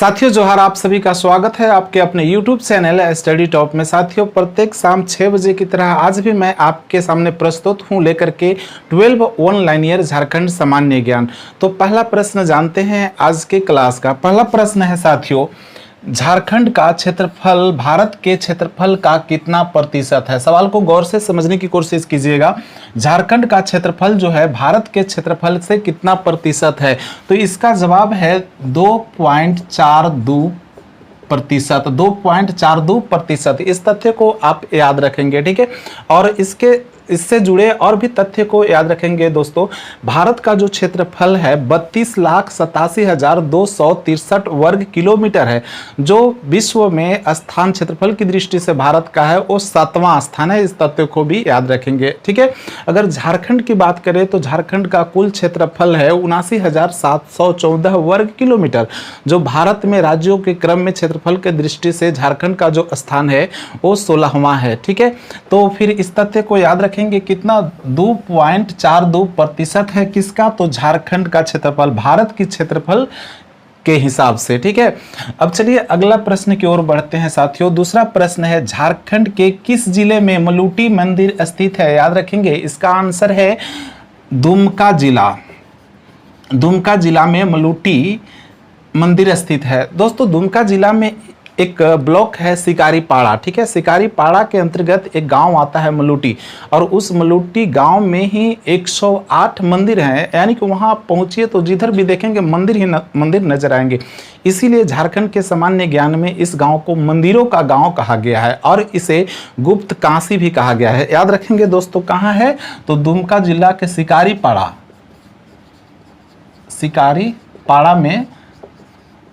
साथियों जोहार, आप सभी का स्वागत है आपके अपने YouTube चैनल स्टडी टॉप में। साथियों प्रत्येक शाम 6 बजे की तरह आज भी मैं आपके सामने प्रस्तुत हूं लेकर के 12 ऑनलाइन ईयर झारखंड सामान्य ज्ञान। तो पहला प्रश्न जानते हैं आज के क्लास का। पहला प्रश्न है साथियों, झारखंड का क्षेत्रफल भारत के क्षेत्रफल का कितना प्रतिशत है? सवाल को गौर से समझने की कोशिश कीजिएगा। झारखंड का क्षेत्रफल जो है भारत के क्षेत्रफल से कितना प्रतिशत है? तो इसका जवाब है 2.42%। इस तथ्य को आप याद रखेंगे, ठीक है। और इससे जुड़े और भी तथ्य को याद रखेंगे दोस्तों। भारत का जो क्षेत्रफल है 32,87,263 वर्ग किलोमीटर है, जो विश्व में स्थान क्षेत्रफल की दृष्टि से भारत का है वो 7वां स्थान है। इस तथ्य को भी याद रखेंगे, ठीक है। अगर झारखंड की बात करें तो झारखंड का कुल क्षेत्रफल है 79,714 वर्ग किलोमीटर, जो भारत में राज्यों के क्रम में क्षेत्रफल के दृष्टि से झारखंड का जो स्थान है वो 16वां है, ठीक है। तो फिर इस तथ्य को याद रखेंगे कितना 2.42% है किसका? तो झारखंड का क्षेत्रफल भारत की क्षेत्रफल के हिसाब से, ठीक है। अब चलिए अगला प्रश्न की ओर बढ़ते हैं साथियों। दूसरा प्रश्न है, झारखंड के किस जिले में मलूटी मंदिर स्थित है? याद रखेंगे इसका आंसर है दुमका जिला। दुमका जिला में मलूटी मंदिर स्थित है। दोस्तों दुमका जिला में एक ब्लॉक है शिकारीपाड़ा, ठीक है। शिकारीपाड़ा के अंतर्गत एक गांव आता है मलूटी, और उस मलूटी गांव में ही 108 मंदिर हैं। यानी कि वहां पहुंचिए तो जिधर भी देखेंगे मंदिर ही मंदिर नजर आएंगे। इसीलिए झारखंड के सामान्य ज्ञान में इस गांव को मंदिरों का गांव कहा गया है और इसे गुप्त काशी भी कहा गया है। याद रखेंगे दोस्तों कहाँ है? तो दुमका जिला के शिकारीपाड़ा में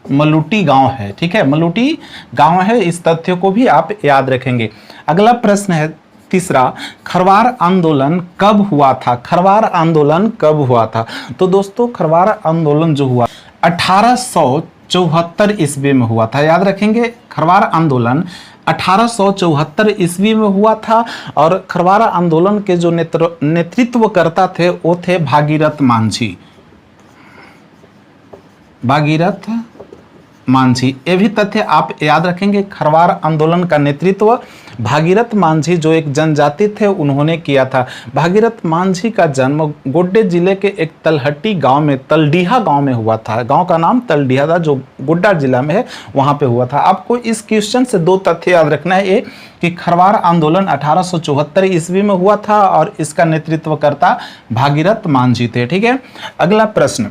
मलूटी गांव है, ठीक है। मलूटी गांव है, इस तथ्य को भी आप याद रखेंगे। अगला प्रश्न है तीसरा, खरवार आंदोलन कब हुआ था? खरवार आंदोलन कब हुआ था? तो दोस्तों खरवार आंदोलन जो हुआ 1874 ईस्वी में हुआ था। याद रखेंगे खरवार आंदोलन 1874 ईस्वी में हुआ था। और खरवार आंदोलन के जो नेतृत्व करता थे वो थे भागीरथ मांझी। ये भी तथ्य आप याद रखेंगे। खरवार आंदोलन का नेतृत्व भागीरथ मांझी जो एक जनजाति थे उन्होंने किया था। भागीरथ मांझी का जन्म गोड्डे जिले के एक तलहटी गांव में, तलडीहा गांव में हुआ था। गांव का नाम तलडीहा था जो गोड्डा जिला में है, वहां पे हुआ था। आपको इस क्वेश्चन से दो तथ्य याद रखना है, ये कि खरवार आंदोलन 1874 ईस्वी में हुआ था और इसका नेतृत्वकर्ता भागीरथ मांझी थे, ठीक है। अगला प्रश्न,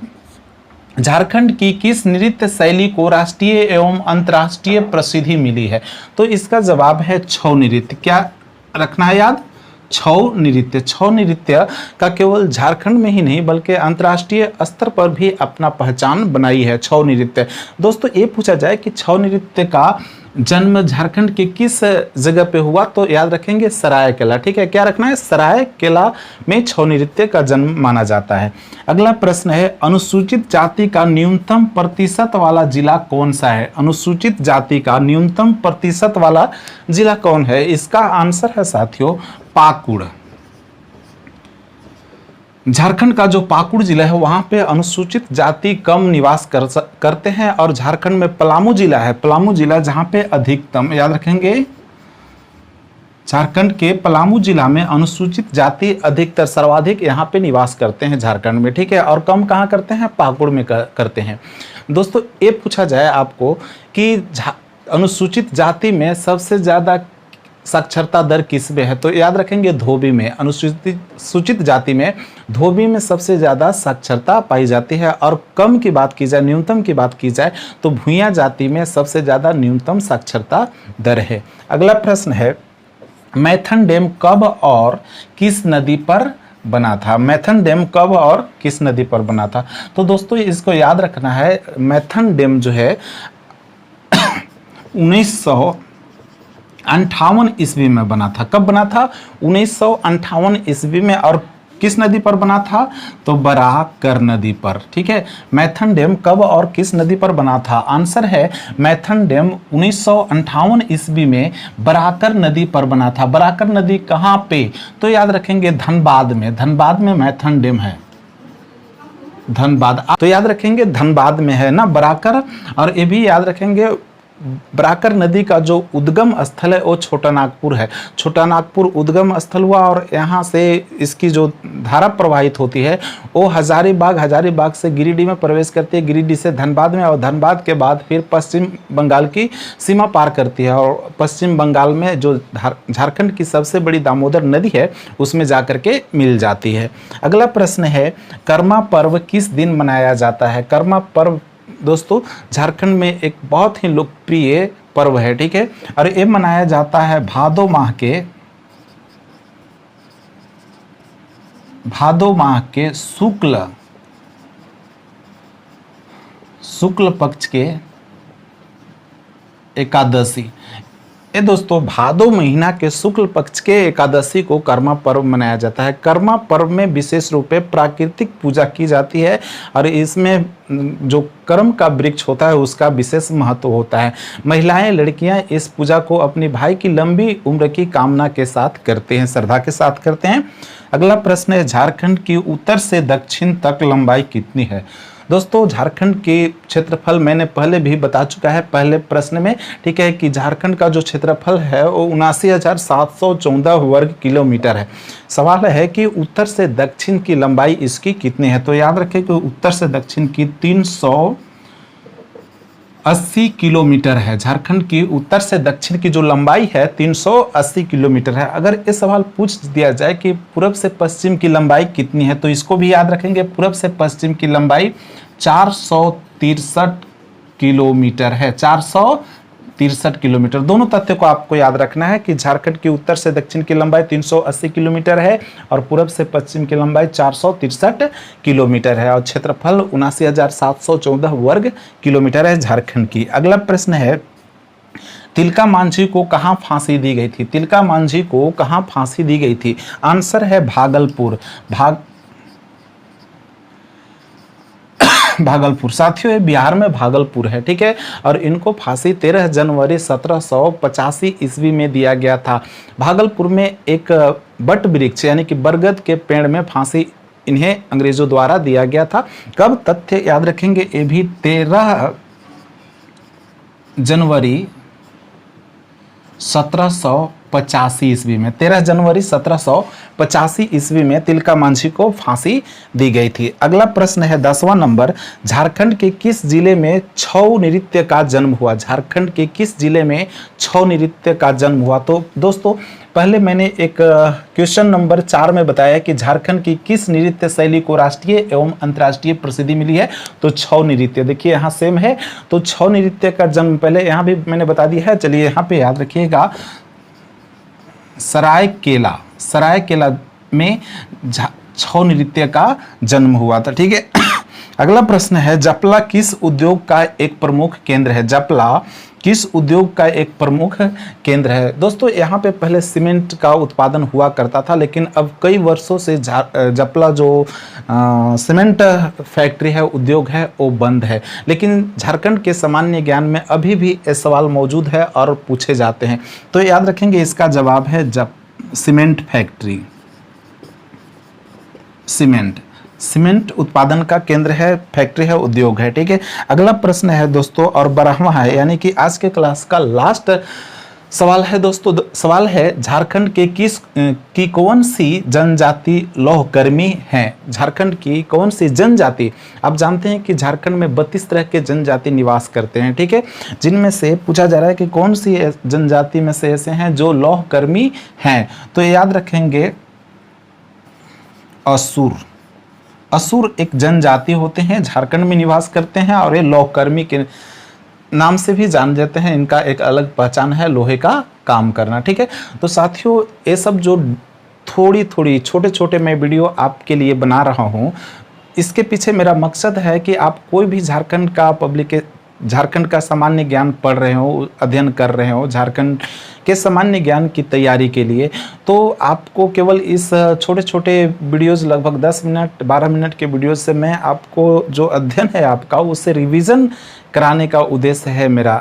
झारखंड की किस नृत्य शैली को राष्ट्रीय एवं अंतर्राष्ट्रीय प्रसिद्धि मिली है? तो इसका जवाब है छऊ नृत्य। क्या रखना है याद? छऊ नृत्य। छऊ नृत्य का केवल झारखंड में ही नहीं बल्कि अंतर्राष्ट्रीय स्तर पर भी अपना पहचान बनाई है छऊ नृत्य। दोस्तों ये पूछा जाए कि छऊ नृत्य का जन्म झारखंड के किस जगह पे हुआ? तो याद रखेंगे सरायकेला, ठीक है। क्या रखना है? सरायकेला में छऊ नृत्य का जन्म माना जाता है। अगला प्रश्न है, अनुसूचित जाति का न्यूनतम प्रतिशत वाला जिला कौन सा है? अनुसूचित जाति का न्यूनतम प्रतिशत वाला जिला कौन है? इसका आंसर है साथियों पाकुड़। झारखंड का जो पाकुड़ जिला है वहां पे अनुसूचित जाति कम निवास करते हैं। और झारखंड में पलामू जिला है, पलामू जिला जहां पे अधिकतम, याद रखेंगे झारखंड के पलामू जिला में अनुसूचित जाति अधिकतर सर्वाधिक यहाँ पे निवास करते हैं झारखंड में, ठीक है। और कम कहाँ करते हैं? पाकुड़ में करते हैं। दोस्तों ये पूछा जाए आपको कि अनुसूचित जाति में सबसे ज्यादा साक्षरता दर किस में है? तो याद रखेंगे धोबी में। अनुसूचित जाति में धोबी में सबसे ज़्यादा साक्षरता पाई जाती है। और कम की बात की जाए, न्यूनतम की बात की जाए तो भूइयां जाति में सबसे ज़्यादा न्यूनतम साक्षरता दर है। अगला प्रश्न है, मैथन डैम कब और किस नदी पर बना था? मैथन डैम कब और किस नदी पर बना था? तो दोस्तों इसको याद रखना है, मैथन डैम जो है 1958 ईस्वी में बना था। कब बना था? 1958 ईस्वी में। और किस नदी पर बना था? तो बराकर नदी पर, ठीक है। मैथन डैम कब और किस नदी पर बना था? आंसर है मैथन डैम 1958 ईस्वी में बराकर नदी पर बना था। बराकर नदी कहाँ पे? तो याद रखेंगे धनबाद में। धनबाद में मैथन डैम है। धनबाद। तो याद रखेंगे धनबाद में है ना बराकर। और ये भी याद रखेंगे बराकर नदी का जो उद्गम स्थल है वो छोटा नागपुर है। छोटा नागपुर उद्गम स्थल हुआ और यहाँ से इसकी जो धारा प्रवाहित होती है वो हजारीबाग से गिरिडीह में प्रवेश करती है, गिरिडीह से धनबाद में, और धनबाद के बाद फिर पश्चिम बंगाल की सीमा पार करती है और पश्चिम बंगाल में जो झारखंड की सबसे बड़ी दामोदर नदी है उसमें जाकर के मिल जाती है। अगला प्रश्न है, कर्मा पर्व किस दिन मनाया जाता है? कर्मा पर्व दोस्तों झारखंड में एक बहुत ही लोकप्रिय पर्व है, ठीक है, और ये मनाया जाता है भादो माह के शुक्ल पक्ष के एकादशी। ये दोस्तों भादो महीना के शुक्ल पक्ष के एकादशी को कर्मा पर्व मनाया जाता है। कर्मा पर्व में विशेष रूप से प्राकृतिक पूजा की जाती है और इसमें जो कर्म का वृक्ष होता है उसका विशेष महत्व होता है। महिलाएं, लड़कियां इस पूजा को अपने भाई की लंबी उम्र की कामना के साथ करते हैं, श्रद्धा के साथ करते हैं। अगला प्रश्न है, झारखंड की उत्तर से दक्षिण तक लंबाई कितनी है? दोस्तों झारखंड के क्षेत्रफल मैंने पहले भी बता चुका है पहले प्रश्न में, ठीक है, कि झारखंड का जो क्षेत्रफल है वो 79,714 वर्ग किलोमीटर है। सवाल है कि उत्तर से दक्षिण की लंबाई इसकी कितनी है? तो याद रखें कि उत्तर से दक्षिण की 380 किलोमीटर है। झारखंड की उत्तर से दक्षिण की जो लंबाई है 380 किलोमीटर है। अगर ये सवाल पूछ दिया जाए कि पूरब से पश्चिम की लंबाई कितनी है तो इसको भी याद रखेंगे, पूरब से पश्चिम की लंबाई 463 किलोमीटर है। 463 किलोमीटर। दोनों तथ्य को आपको याद रखना है कि झारखंड की उत्तर से दक्षिण की लंबाई 380 किलोमीटर है और पूरब से पश्चिम की लंबाई 463 किलोमीटर है और क्षेत्रफल 79,714 वर्ग किलोमीटर है झारखंड की। अगला प्रश्न है, तिलका मांझी को कहाँ फांसी दी गई थी? तिलका मांझी को कहाँ फांसी दी गई थी? आंसर है भागलपुर। भागलपुर साथियों, ये बिहार में भागलपुर है, ठीक है, और इनको फांसी 13 जनवरी 1785 ईस्वी में दिया गया था। भागलपुर में एक बट वृक्ष यानी कि बरगद के पेड़ में फांसी इन्हें अंग्रेजों द्वारा दिया गया था। कब? तथ्य याद रखेंगे, ये भी 13 जनवरी 1785 ईस्वी में, 13 जनवरी 1785 ईस्वी में तिलका मांझी को फांसी दी गई थी। अगला प्रश्न है 10वां नंबर, झारखंड के किस जिले में छऊ नृत्य का जन्म हुआ? झारखंड के किस जिले में छऊ नृत्य का जन्म हुआ? तो दोस्तों पहले मैंने एक क्वेश्चन नंबर 4 में बताया कि झारखंड की किस नृत्य शैली को राष्ट्रीय एवं अंतर्राष्ट्रीय प्रसिद्धि मिली है, तो छऊ नृत्य। देखिए यहाँ सेम है, तो छऊ नृत्य का जन्म पहले यहाँ भी मैंने बता दिया है, चलिए यहाँ पे याद रखिएगा, सरायकेला में छऊ नृत्य का जन्म हुआ था, ठीक है। अगला प्रश्न है, जपला किस उद्योग का एक प्रमुख केंद्र है? जपला किस उद्योग का एक प्रमुख केंद्र है? दोस्तों यहाँ पे पहले सीमेंट का उत्पादन हुआ करता था, लेकिन अब कई वर्षों से जपला जो सीमेंट फैक्ट्री है, उद्योग है, वो बंद है। लेकिन झारखंड के सामान्य ज्ञान में अभी भी ये सवाल मौजूद है और पूछे जाते हैं, तो याद रखेंगे इसका जवाब है सीमेंट फैक्ट्री। सीमेंट उत्पादन का केंद्र है, फैक्ट्री है, उद्योग है, ठीक है। अगला प्रश्न है दोस्तों और 12वां है, यानी कि आज के क्लास का लास्ट सवाल है दोस्तों। सवाल है, झारखंड की कौन सी जनजाति लौहकर्मी है? झारखंड की कौन सी जनजाति? आप जानते हैं कि झारखंड में 32 तरह के जनजाति निवास करते हैं, ठीक है, जिनमें से पूछा जा रहा है कि कौन सी जनजाति में से ऐसे हैं जो लौहकर्मी हैं। तो याद रखेंगे असुर एक जनजाति होते हैं, झारखंड में निवास करते हैं और ये लौहकर्मी के नाम से भी जान जाते हैं। इनका एक अलग पहचान है, लोहे का काम करना, ठीक है। तो साथियों ये सब जो थोड़ी छोटे मैं वीडियो आपके लिए बना रहा हूँ, इसके पीछे मेरा मकसद है कि आप कोई भी झारखंड का सामान्य ज्ञान पढ़ रहे हो, अध्ययन कर रहे हो, झारखंड के सामान्य ज्ञान की तैयारी के लिए, तो आपको केवल इस छोटे वीडियोस लगभग 10 मिनट 12 मिनट के वीडियोस से मैं आपको जो अध्ययन है आपका उससे रिवीजन कराने का उद्देश्य है मेरा।